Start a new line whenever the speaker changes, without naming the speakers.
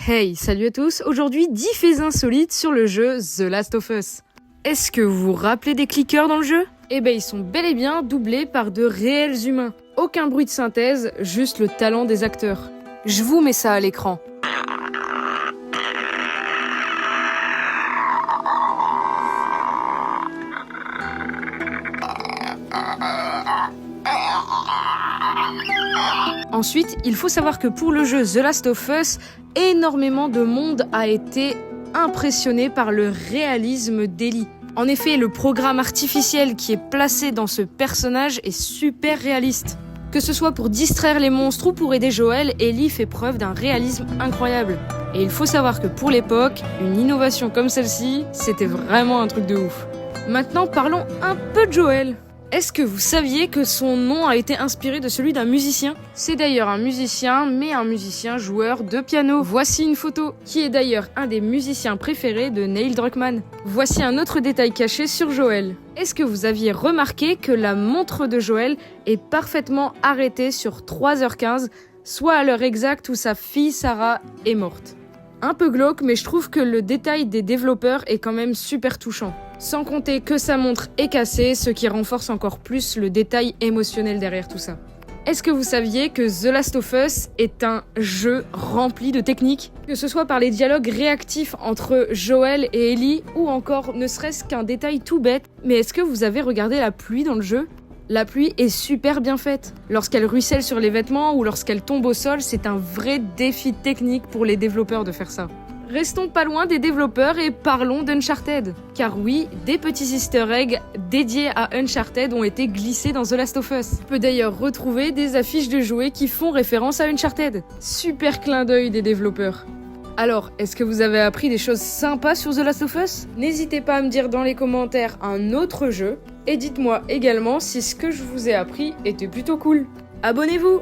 Hey, salut à tous, aujourd'hui 10 faits insolites sur le jeu The Last of Us. Est-ce que vous vous rappelez des clickers dans le jeu ? Eh ben ils sont bel et bien doublés par de réels humains. Aucun bruit de synthèse, juste le talent des acteurs. Je vous mets ça à l'écran. Ensuite, il faut savoir que pour le jeu The Last of Us, énormément de monde a été impressionné par le réalisme d'Ellie. En effet, le programme artificiel qui est placé dans ce personnage est super réaliste. Que ce soit pour distraire les monstres ou pour aider Joel, Ellie fait preuve d'un réalisme incroyable. Et il faut savoir que pour l'époque, une innovation comme celle-ci, c'était vraiment un truc de ouf. Maintenant, parlons un peu de Joel. Est-ce que vous saviez que son nom a été inspiré de celui d'un musicien ? C'est d'ailleurs un musicien, mais un musicien joueur de piano. Voici une photo, qui est d'ailleurs un des musiciens préférés de Neil Druckmann. Voici un autre détail caché sur Joel. Est-ce que vous aviez remarqué que la montre de Joel est parfaitement arrêtée sur 3h15, soit à l'heure exacte où sa fille Sarah est morte ? Un peu glauque, mais je trouve que le détail des développeurs est quand même super touchant. Sans compter que sa montre est cassée, ce qui renforce encore plus le détail émotionnel derrière tout ça. Est-ce que vous saviez que The Last of Us est un jeu rempli de techniques ? Que ce soit par les dialogues réactifs entre Joel et Ellie, ou encore ne serait-ce qu'un détail tout bête, mais est-ce que vous avez regardé la pluie dans le jeu ? La pluie est super bien faite. Lorsqu'elle ruisselle sur les vêtements ou lorsqu'elle tombe au sol, c'est un vrai défi technique pour les développeurs de faire ça. Restons pas loin des développeurs et parlons d'Uncharted. Car oui, des petits easter eggs dédiés à Uncharted ont été glissés dans The Last of Us. On peut d'ailleurs retrouver des affiches de jouets qui font référence à Uncharted. Super clin d'œil des développeurs. Alors, est-ce que vous avez appris des choses sympas sur The Last of Us ? N'hésitez pas à me dire dans les commentaires un autre jeu. Et dites-moi également si ce que je vous ai appris était plutôt cool. Abonnez-vous !